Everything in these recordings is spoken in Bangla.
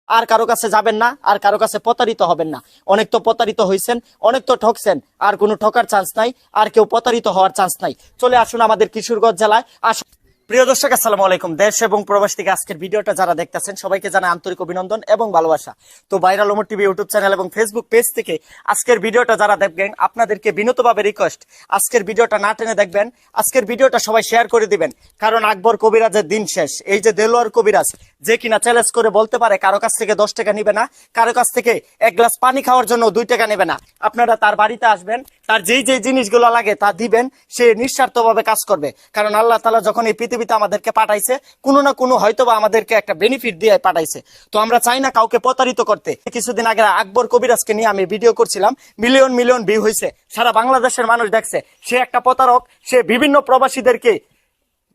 আর কারো কাছে যাবেন না, আর কারো কাছে প্রতারিত হবেন না। অনেক তো প্রতারিত হয়েছেন, অনেক তো ঠকছেন, আর কোনো ঠকার চান্স নাই, আর কেউ প্রতারিত হওয়ার চান্স নাই। চলে আসুন আমাদের কিশোরগঞ্জ জেলায়। প্রিয় দর্শক, আসসালামু আলাইকুম। দেশ এবং প্রবাস থেকে আজকের ভিডিওটা যারা দেখতেছেন সবাইকে জানাই আন্তরিক অভিনন্দন এবং ভালোবাসা। তো viral Omar TV YouTube channel এবং ফেসবুক পেজ থেকে আজকের ভিডিওটা যারা দেখবেন, আপনাদেরকে বিনীতভাবে রিকোয়েস্ট, আজকের ভিডিওটা না টেনে দেখবেন, আজকের ভিডিওটা সবাই শেয়ার করে দিবেন। কারণ আকবর কবিরাজের দিন শেষ। এই যে দেলোয়ার কবিরাজ, যে কিনা চ্যালেঞ্জ করে বলতে পারে কারো কাছ থেকে 10 টাকা নিবে না, কারো কাছ থেকে এক গ্লাস পানি খাওয়ার জন্য 2 টাকা নেবে না। আপনারা তার বাড়িতে আসবেন, তার যেই যেই জিনিসগুলো লাগে তা দিবেন, সে নিঃস্বার্থভাবে কাজ করবে। কারণ আল্লাহ তাআলা যখন এই পৃথিবীতে আমাদেরকে পাঠাইছে, কোনো না কোনো হয়তোবা আমাদেরকে একটা বেনিফিট দিয়ে পাঠাইছে। তো আমরা চাই না কাউকে প্রতারিত করতে। কিছুদিন আগে আকবর কবিরাজকে নিয়ে আমি ভিডিও করছিলাম, মিলিয়ন মিলিয়ন ভিউ হয়েছে, সারা বাংলাদেশের মানুষ দেখছে। সে একটা প্রতারক, সে বিভিন্ন প্রবাসীদেরকে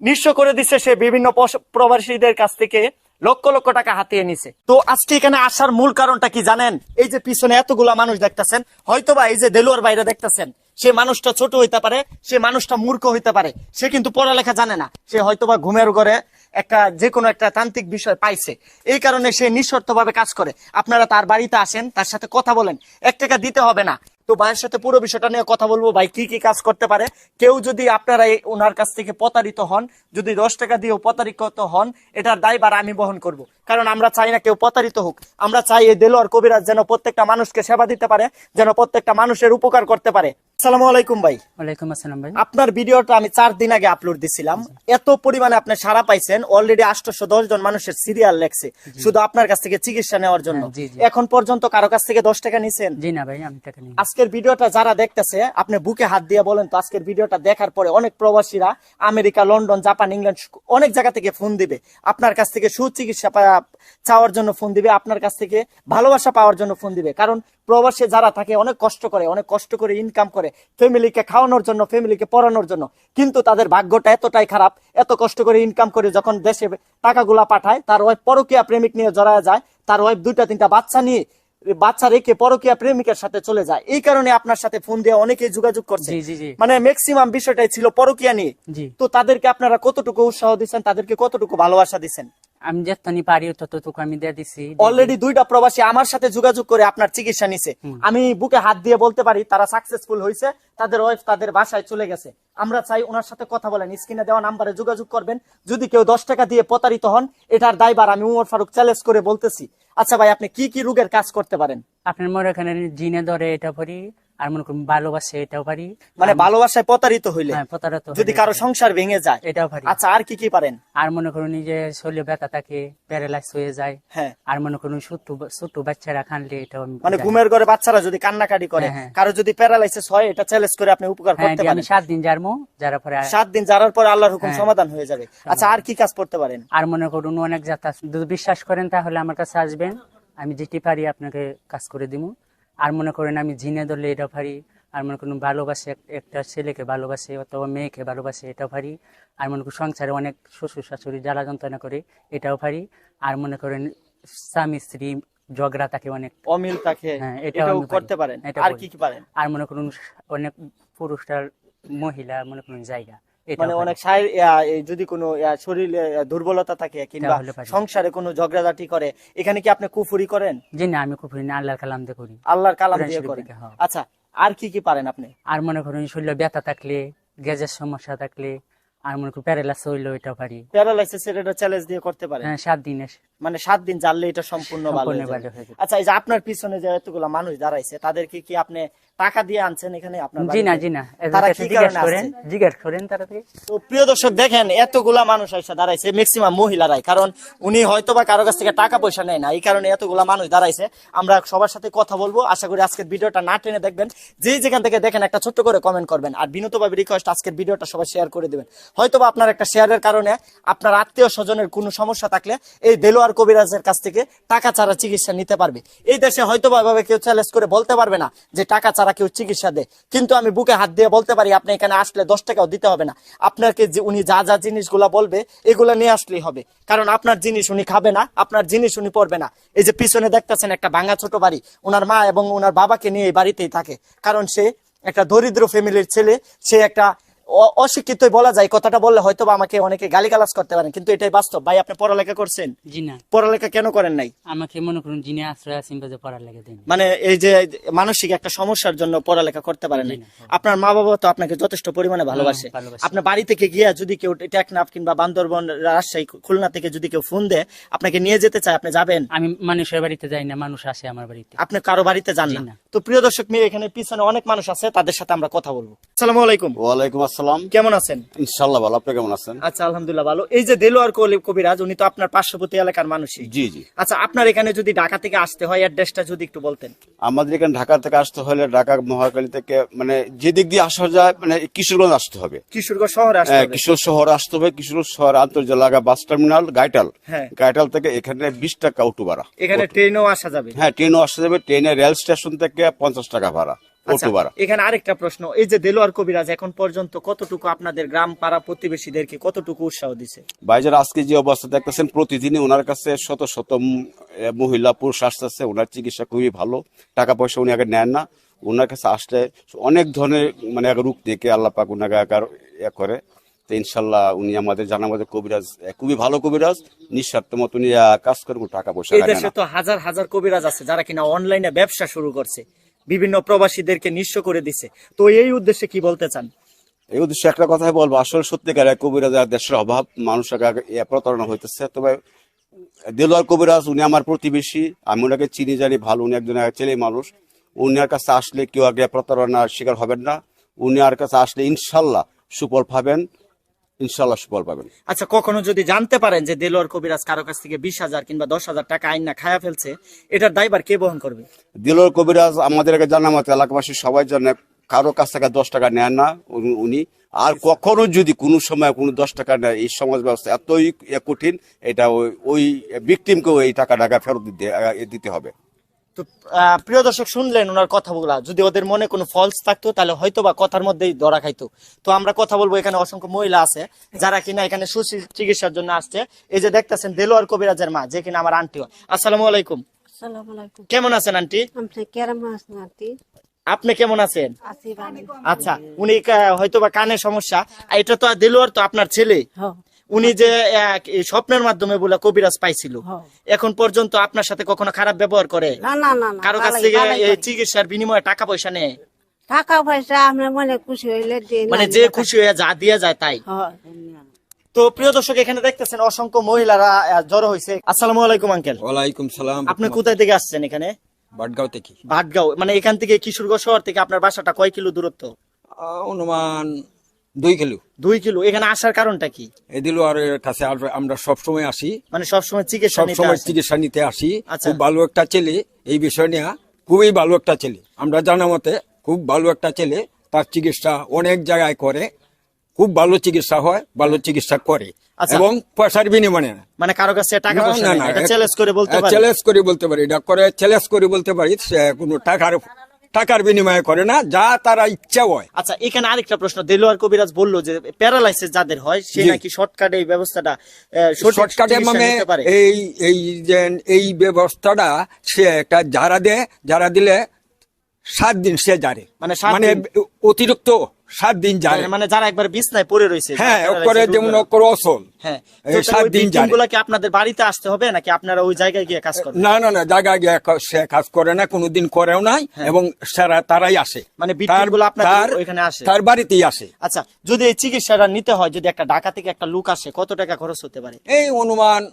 নিঃস্ব করে দিচ্ছে, সে বিভিন্ন প্রবাসীদের কাছ থেকে লক্ষ লক্ষ টাকা হাতিয়ে নিছে। তো আজকে এখানে আসার মূল কারণটা কি জানেন? এই যে পিছনে এতগুলা মানুষ দেখতেছেন, হয়তোবা এই যে দেলোয়ার বাইরে দেখতেছেন, সে মানুষটা ছোট হইতে পারে, সে মানুষটা মূর্খ হইতে পারে, সে কিন্তু পড়ালেখা জানে না, সে হয়তোবা ঘুমের ঘরে একটা যে কোনো একটা তান্ত্রিক বিষয় পাইছে, এই কারণে সে নিঃশর্ত ভাবে কাজ করে। আপনারা তার বাড়িতে আসেন, তার সাথে কথা বলেন, 1 টাকা দিতে হবে না। তো ভাইয়ের সাথে পুরো বিষয়টা নিয়ে কথা বলবো, ভাই কি কি কাজ করতে পারে। কেউ যদি আপনারা ওনার কাছ থেকে প্রতারিত হন, যদি 10 টাকা দিয়েও প্রতারিত হন, এটার দায়ভার আমি বহন করব। কারণ আমরা চাই না কেউ প্রতারিত হোক। আমরা চাই এই দেলোয়ার কবিরাজ যেন প্রত্যেকটা মানুষকে সেবা দিতে পারে, যেন প্রত্যেকটা মানুষের উপকার করতে পারে। আসসালামু আলাইকুম ভাই। ওয়ালাইকুম আসসালাম ভাই। আপনার ভিডিওটা আমি 4 দিন আগে আপলোড দিছিলাম, এত পরিমাণে আপনি সাড়া পাইছেন, অলরেডি 810 জন মানুষের সিরিয়াল লেখছে শুধু আপনার কাছ থেকে চিকিৎসা নেওয়ার জন্য। এখন পর্যন্ত কারো কাছ থেকে 10 টাকা নিছেন? জি না ভাই, আমি টাকা নিই। আজকের ভিডিওটা যারা দেখতেছে, আপনি বুকে হাত দিয়ে বলেন তো, আজকের ভিডিওটা দেখার পরে অনেক প্রবাসীরা আমেরিকা, লন্ডন, জাপান, ইংল্যান্ড অনেক জায়গা থেকে ফোন দিবে, আপনার কাছ থেকে সুচিকিৎসা চাওয়ার জন্য ফোন দিবে, আপনার কাছ থেকে ভালোবাসা পাওয়ার জন্য ফোন দিবে। কারণ প্রবাসে যারা থাকে অনেক কষ্ট করে ইনকাম করে, ফ্যামিলিকে খাওয়ানোর জন্য, ফ্যামিলিকে পড়ানোর জন্য, কিন্তু তাদের ভাগ্যটা এতটাই খারাপ, এত কষ্ট করে ইনকাম করে যখন দেশে টাকাগুলা পাঠায়, তার ওয়াইফ পরকীয়া প্রেমিক নিয়ে জড়ায় যায়, তার ওয়াইফ 2-3টা বাচ্চা নিয়ে, বাচ্চা রেখে পরকীয়া প্রেমিকের সাথে চলে যায়। এই কারণে আপনার সাথে ফোন দিয়ে অনেকেই যোগাযোগ করছে, মানে ম্যাক্সিমাম বিষয়টাই ছিল পরকীয়া নিয়ে। তো তাদেরকে আপনারা কতটুকু উৎসাহ দিচ্ছেন, তাদেরকে কতটুকু ভালোবাসা দিচ্ছেন? আমি যতটুকু পারি ততটুকু আমি দিয়ে দিছি। অলরেডি 2টা প্রবাসী আমার সাথে যোগাযোগ করে আপনার চিকিৎসা নিছে। আমি বুকে হাত দিয়ে বলতে পারি তারা সাকসেসফুল হয়েছে, তাদের ওয়াইফ তাদের বাসায় চলে গেছে। আমরা চাই ওনার সাথে কথা বলেন, স্ক্রিনে দেওয়া নাম্বারে যোগাযোগ করবেন। যদি কেউ 10 টাকা দিয়ে প্রতারিত হন, এটার দায়ভার আমি উমর ফারুক চ্যালেঞ্জ করে বলতেছি। আচ্ছা ভাই, আপনি কি কি রোগের কাজ করতে পারেন? আপনার মনে এখানে জিনে ধরে এটা পারি, আর মনে করুন ভালোবাসে এটাও পারি। মানে ভালোবাসায় প্রতারিত হইলে, প্রতারিত যদি কারো সংসার ভেঙে যায়, এটাও পারি। আচ্ছা, আর কি কি পারেন? আর মনে করুন যে শরীরে ব্যথা থাকে, প্যারালাইজ হয়ে যায়। হ্যাঁ। আর মনে করুন ছোট বাচ্চারা কানলে এটাও মানে ঘুমের ঘরে বাচ্চারা যদি কান্নাকাটি করে, কারো যদি প্যারালাইসিস হয়, এটা চ্যালেঞ্জ করে আপনি উপকার করতে পারেন। আমি 7 দিন যারমু, যারা পরে 7 দিন যাওয়ার পর আল্লাহর হুকুম সমাধান হয়ে যাবে। আচ্ছা, আর কি কাজ করতে পারেন? আর মনে করুন অনেক যাতা, যদি বিশ্বাস করেন তাহলে আমার কাছে আসবেন, আমি যেটি পারি আপনাকে কাজ করে দিব। আর মনে করেন আমি জিনে ধরলে এটাও পারি। আর মনে করুন ভালোবাসে, একটা ছেলেকে ভালোবাসে অথবা মেয়েকে ভালোবাসে, এটাও পারি। আর মনে করুন সংসারে অনেক শ্বশুর শাশুড়ি জ্বালা যন্ত্রণা করে, এটাও পারি। আর মনে করেন স্বামী স্ত্রী ঝগড়া থাকে, অনেক অমিল থাকে, এটাও করতে পারেন। আর কি কি পারেন? আর মনে করুন অনেক পুরুষটার মহিলা মনে করুন জায়গা, মানে অনেক যদি কোনো শরীরে দুর্বলতা থাকে কিংবা সংসারে কোনো ঝগড়াঝাটি করে, এখানে কি আপনি কুফরি করেন? জি না, আমি কুফরি না, আল্লাহর কালাম দিয়ে করি। আল্লাহর কালাম দিয়ে করেন। আচ্ছা, আর কি কি পারেন আপনি? আর মনে করুন শরীরে ব্যথা থাকলে, গ্যাসের সমস্যা থাকলে, আর মনে করুন প্যারালাইসিস হইলো, এটাও পারি। প্যারালাইসিস এটা চ্যালেঞ্জ দিয়ে করতে পারেন? 7 দিনের, মানে 7 দিন জানলে এটা সম্পূর্ণ ভালো হয়ে যাবে। আচ্ছা, এই যে আপনার পিছনে যে এতগুলা মানুষ দাঁড়াইছে, তাদেরকে কি আপনি টাকা দিয়ে আনছেন এখানে আপনার? জি না, জি না, তারা কি জিজ্ঞেস করেন তারা। তো প্রিয় দর্শক, দেখেন এতগুলা মানুষ এসে দাঁড়াইছে, ম্যাক্সিমাম মহিলারাই, কারণ উনি হয়তোবা কারো কাছ থেকে টাকা পয়সা নেয় না, এই কারণে এতগুলা মানুষ দাঁড়াইছে। আমরা সবার সাথে কথা বলবো, আশা করি আজকের ভিডিওটা না টেনে দেখবেন। যেখান থেকে দেখেন একটা ছোট্ট করে কমেন্ট করবেন, আর বিনীতভাবে রিকোয়েস্ট আজকের ভিডিওটা সবাই শেয়ার করে দিবেন। হয়তোবা আপনার একটা শেয়ারের কারণে আপনার আত্মীয় স্বজনের কোনো সমস্যা থাকলে এই দেলোয়ার কবিরাজের কাছ থেকে টাকা ছাড়া চিকিৎসা নিতে পারবে। এই দেশে হয়তোবা এভাবে কেউ চ্যালেঞ্জ করে বলতে পারবে না যে টাকা ছাড়া কেউ চিকিৎসা দেয়, কিন্তু আমি বুকে হাত দিয়ে বলতে পারি, আপনি এখানে আসলে 10 টাকাও দিতে হবে না। আপনাকে উনি যা যা জিনিসগুলা বলবে এগুলা নিয়ে আসলেই হবে, কারণ আপনার জিনিস উনি খাবে না, আপনার জিনিস উনি পড়বে না। এই যে পিছনে দেখতেছেন একটা ভাঙা ছোট বাড়ি, ওনার মা এবং ওনার বাবাকে নিয়ে এই বাড়িতেই থাকে, কারণ সে একটা দরিদ্র ফ্যামিলির ছেলে, সে একটা অশিক্ষিতই বলা যায়, কথাটা বললে হয়তো বা আমাকে অনেকে গালিগালাজ করতে পারেন, কিন্তু এটাই বাস্তব। ভাই আপনি পড়ালেখা করছেন? জি না, পড়ালেখা কেন করেন নাই? আমাকে মনে করুন জিনে আশ্রয় আছেন বাজে পড়ার লেগে দেন। মানে এই যে মানসিক একটা সমস্যার জন্য পড়ালেখা করতে পারেন নাই। জি না। আপনার মা বাবা তো আপনাকে যথেষ্ট পরিমাণে ভালোবাসে। ভালোবাসে। আপনার বাড়ি থেকে গিয়া যদি কেউ টেকনাফ কিংবা বান্দরবন, রাজশাহী, খুলনা থেকে যদি কেউ ফোন দেয় আপনাকে নিয়ে যেতে চায়, আপনি যাবেন? আমি মানুষের বাড়িতে যাই না, মানুষ আসে আমার বাড়িতে। আপনি কারো বাড়িতে যান জি না? না। তো প্রিয় দর্শক, মেয়ে এখানে পিছনে অনেক মানুষ আছে, তাদের সাথে আমরা কথা বলবো। আসসালামু আলাইকুম। ওয়ালাইকুম আসসালাম। কেমন আছেন? ইনশাআল্লাহ ভালো। আপনি কেমন আছেন? আচ্ছা, আলহামদুলিল্লাহ ভালো। এই যে দেলোয়ার কবিরাজ, উনি তো আপনার পার্শ্ববর্তী এলাকার মানুষই। জি জি। আচ্ছা, আপনার এখানে যদি ঢাকা থেকে আসতে হয়, অ্যাড্রেসটা যদি একটু বলতেন। আমাদের এখানে ঢাকা থেকে আসতে হলে ঢাকা মহাখালী থেকে মানে যে দিক দিয়ে আসা যায় মানে কিশোরগঞ্জ আসতে হবে। কিশোরগঞ্জ শহরে আসতে হবে। কিশোর শহরে আসতে হবে। কিশোরগঞ্জ শহর আন্তর্জাতিক বাস টার্মিনাল গাইটাল। হ্যাঁ। গাইটাল থেকে এখানে 20 টাকা অটো ভাড়া। এখানে ট্রেনেও আসা যাবে? হ্যাঁ, ট্রেনও আসা যাবে। ট্রেনে রেল স্টেশন থেকে 50 টাকা ভাড়া, আচ্ছা, অটো ভাড়া। এখানে আরেকটা প্রশ্ন, এই যে দেলোয়ার কবিরাজ এখন পর্যন্ত কতটুকু আপনাদের গ্রাম পাড়া প্রতিবেশীদেরকে কতটুকু উৎসাহ দিছে? ভাইজান আজকে যে অবস্থা দেখতেছেন, প্রতিদিনই ওনার কাছে শত শত মহিলা পুরুষ আসতেছে। ওনার চিকিৎসা খুবই ভালো, টাকা পয়সা উনি আগে নেন না। ওনার কাছে আসলে অনেক ধরনের মানে রোগ থেকে আল্লাহ পাক ওনাকে করে। তো ইনশাল্লাহ উনি আমাদের জানা আমাদের কবিরাজ খুবই ভালো কবিরাজ, নিঃস্বার্থ মতো উনি কাজ করে, কোনো টাকা পয়সা এই লাগে দেশে না। তো হাজার হাজার কবিরাজ আছে যারা কিনা অনলাইনে ব্যবসা শুরু করছে, বিভিন্ন প্রবাসীদেরকে নিঃস্ব করে দিছে। তো এই উদ্দেশ্যে কি বলতে চান? এই উদ্দেশ্যে একটা কথাই বলবো, আসলে সত্যিকার কবিরাজ দেশের অভাব, মানুষের প্রতারণা হইতেছে। তবে দেলোয়ার কবিরাজ উনি আমার প্রতিবেশী, আমি ওনাকে চিনি জানি ভালো। উনি একজন ছেলে মানুষ। উনার কাছে আসলে কেউ আগে প্রতারণার শিকার হবেন না। উনি আর কাছে আসলে ইনশাল্লাহ সুফল পাবেন, ইনশাল্লাহ সুফল পাবেন। আচ্ছা, কখনো যদি জানতে পারেন যে দেলোয়ার কবিরাজ কারো কাছ থেকে 20,000 কিংবা 10,000 টাকা আইন না খায়া ফেলছে, এটার দায়ভার কে বহন করবে? দেলোয়ার কবিরাজ আমাদেরকে জানা মতো এলাকাবাসী সবাই জানে, কারো কাছ থেকে 10 টাকা নেন না উনি। আর কখনো যদি কোনো সময় কোনো 10 টাকা নেয়, এই সমাজ ব্যবস্থা এতই কঠিন, এটা ওই ভিকটিমকেও এই টাকা ফেরত দিতে হবে। তো প্রিয় দর্শক, শুনলেন ওনার কথাগুলা। যদি ওদের মনে কোনো ফলস থাকতো তাহলে হয়তো বা কথার মধ্যেই ধরা খাইতো। তো আমরা কথা বলবো, এখানে অসংখ্য মহিলা আছে যারা কিনা এখানে চিকিৎসার জন্য আসছে। এই যে দেখতেছেন দেলোয়ার কবিরাজের মা, যে কিনা আমার আন্টি হয়। আসসালামু আলাইকুম। আসসালামু আলাইকুম। কেমন আছেন আন্টি? আপনি কেমন আছেন আন্টি? আপনি কেমন আছেন? আছি ভালো। আচ্ছা, উনি হয়তো বা কানের সমস্যা। আর এটা তো দেলোয়ার তো আপনার ছেলে। হ্যাঁ, উনি যে এই স্বপ্নের মাধ্যমে বলে কবিরাজ পাইছিল, হ্যাঁ। এখন পর্যন্ত আপনার সাথে কখনো খারাপ ব্যবহার করে? না না না না, কারো কাছ ভালোই, থেকে ভালোই এই করে। চিকিৎসার বিনিময়ে টাকা পয়সা নেয়? টাকা পয়সা আপনার মনে খুশি হইলে দিন। মানে যে খুশি হয়ে যা দিয়ে যায় তাই? হ্যাঁ। তো প্রিয় দর্শক, এখানে দেখতেছেন অসংখ্য মহিলারা জড়ো হয়েছে। আসসালামু আলাইকুম আঙ্কেল। ওয়ালাইকুম সালাম। আপনি কোথায় থেকে আসছেন এখানে? বাটগাঁও থেকে। ভাটগাঁও, মানে এখান থেকে কিশোরগঞ্জ শহর থেকে আপনার বাসাটা কয় কিলো দূরত্ব? অনুমান 2 কিলো। 2 কিলো। এখানে আসার কারণটা কি? এই দিলওয়ারের কাছে আমরা সবসময় আসি, মানে সবসময় চিকিৎসা নিতে সবসময় আসেন? চিকিৎসা নিতে আসি। আচ্ছা। খুব ভালো একটা ছেলে, এই বিষয় নিয়ে খুবই ভালো একটা ছেলে। আমরা জানা মতে খুব ভালো একটা ছেলে, তার চিকিৎসা অনেক জায়গায় করে, খুব ভালো চিকিৎসা হয়, ভালো চিকিৎসা করে। আচ্ছা। এবং পয়সার বিনিময়ে না। মানে কারো কাছে টাকা পয়সা না, নেয় না, না, এটা চ্যালেঞ্জ করে বলতে পারেন? চ্যালেঞ্জ করে বলতে পারি, এটা করে চ্যালেঞ্জ করে বলতে পারি। সে কোনো টাকার বিনিময়ে করে না, যা তারা ইচ্ছা হয়। আচ্ছা, এখানে আরেকটা প্রশ্ন। দেলোয়ার কবিরাজ বললো যে প্যারালাইসিস যাদের হয় সে জি। নাকি শর্টকাটে এই ব্যবস্থাটা সঠিক শর্টকাটে চিকিৎসা মানে নিতে পারে। এই ব্যবস্থাটা সে একটা যারা দিলে 7 দিন সে জারে, মানে 7 মানে দিন? অতিরিক্ত 7 দিন জারে। মানে যারা একবার বিছনায় পড়ে রয়েছে, হ্যাঁ, যারা করে paralysis যেমন রোগীরা। করে অসল। হ্যাঁ, এই তো 7 ওই দিন জারে। victim-গুলা কি আপনাদের বাড়িতে আসতে হবে নাকি আপনারা ওই জায়গায় গিয়ে কাজ করবেন? না, জায়গায় গিয়ে সে কাজ করে না, কোনোদিন করেও নাই। এবং তারাই আসে, মানে victim-গুলো আপনাদের তার- ওইখানে আসে? তার বাড়িতেই আসে। আচ্ছা, যদি এই চিকিৎসাটা নিতে হয়, যদি একটা ঢাকা থেকে একটা লোক আসে, কত টাকা খরচ হতে পারে? এই অনুমান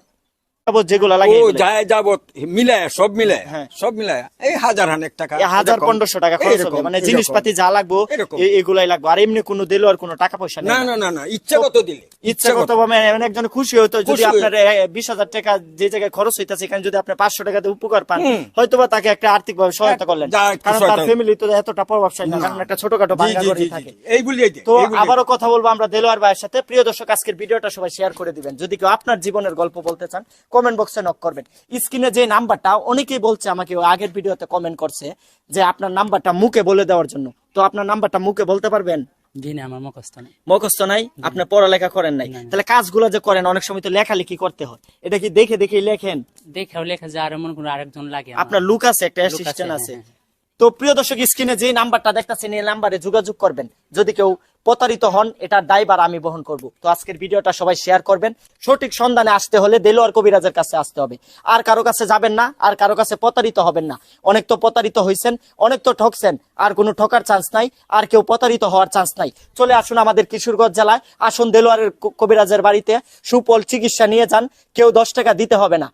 যেগুলো ও লাগে যায় যাবত মিলে সব মিলে, হ্যাঁ। সব মিলে এই 1000 টাকা, 1000-1500 টাকা খরচ হবে, মানে জিনিসপাতি যা লাগবে এরকম। এগুলাই লাগবে। আর এমনি কোনো দিলো আর কোনো টাকা পয়সা নেই? না, ইচ্ছাগত দিলে, ইচ্ছাগত ভাবে একজন খুশি হতো যদি খুশি হয়ে- আপনার 20,000 টাকা যে জায়গায় খরচ হইতেছে, এখানে যদি আপনি 500 টাকাতে উপকার পান, হয়তোবা তাকে একটা আর্থিক ভাবে সহায়তা করলেন। যা একটু কারণ তার সহায়তা- ফ্যামিলি তো এতটা প্রভাবশালী না, কারণ একটা ছোটখাটো বাঙ্গা ঘরেই থাকে। এই বলিয়ে তো আবারও কথা বলবো আমরা দেলোয়ার ভাইয়ের সাথে। প্রিয় দর্শক, আজকের ভিডিওটা সবাই শেয়ার করে দিবেন। যদি কেউ আপনার জীবনের গল্প বলতে চান, কমেন্ট বক্সে নক করবেন। স্ক্রিনে যে নাম্বারটা, অনেকেই বলছে আমাকে, ওই আগের ভিডিওতে কমেন্ট করছে যে আপনার নাম্বারটা মুখে বলে দেওয়ার জন্য। তো আপনার নাম্বারটা মুখে বলতে পারবেন? জি না, আমার মুখস্থ নেই। মুখস্থ নাই? আপনি পড়ালেখা করেন নাই? তাহলে কাজগুলো যে করেন, অনেক সময় তো লেখালেখি করতে হয়, এটা কি দেখে দেখে লেখেন? দেখেও লেখা যায়, আর মনে করুন আরেকজন লাগে। আপনার লুক আছে, একটা লোক অ্যাসিস্ট্যান্ট হ্যাঁ, আছে? হ্যাঁ। তো প্রিয় দর্শক, স্ক্রিনে যে নাম্বারটা দেখতেছেন এই নাম্বারে যোগাযোগ করবেন। যদি কেউ প্রতারিত হন, এটার দায়ভার আমি বহন করব। তো আজকের ভিডিওটা সবাই শেয়ার করবেন। সঠিক সন্ধানে আসতে হলে দেলোয়ার কবিরাজের কাছে আসতে হবে, আর কারো কাছে যাবেন না, আর কারো কাছে প্রতারিত হবেন না। অনেক তো প্রতারিত হয়েছেন, অনেক তো ঠকছেন, আর কোনো ঠকার চান্স নাই, আর কেউ প্রতারিত হওয়ার চান্স নাই। চলে আসুন আমাদের কিশোরগঞ্জ জেলায়, আসুন দেলোয়ারের কবিরাজের বাড়িতে, সুফল চিকিৎসা নিয়ে যান। কেউ 10 টাকা দিতে হবে না।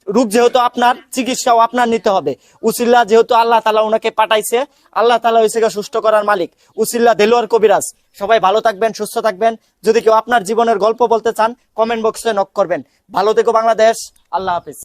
রোগ যেহেতু আপনার, চিকিৎসাও আপনার নিতে হবে। উসিল্লা যেহেতু আল্লাহ তাআলা ওনাকে পাঠাইছে, আল্লাহ তাআলা হইছে সুস্থ করার মালিক। উসিল্লা দেলোয়ার কবিরাজ। সবাই ভালো থাকবেন, সুস্থ থাকবেন। যদি কেউ আপনার জীবনের গল্প বলতে চান, কমেন্ট বক্সে নক করবেন। ভালো থেকো বাংলাদেশ। আল্লাহ হাফেজ।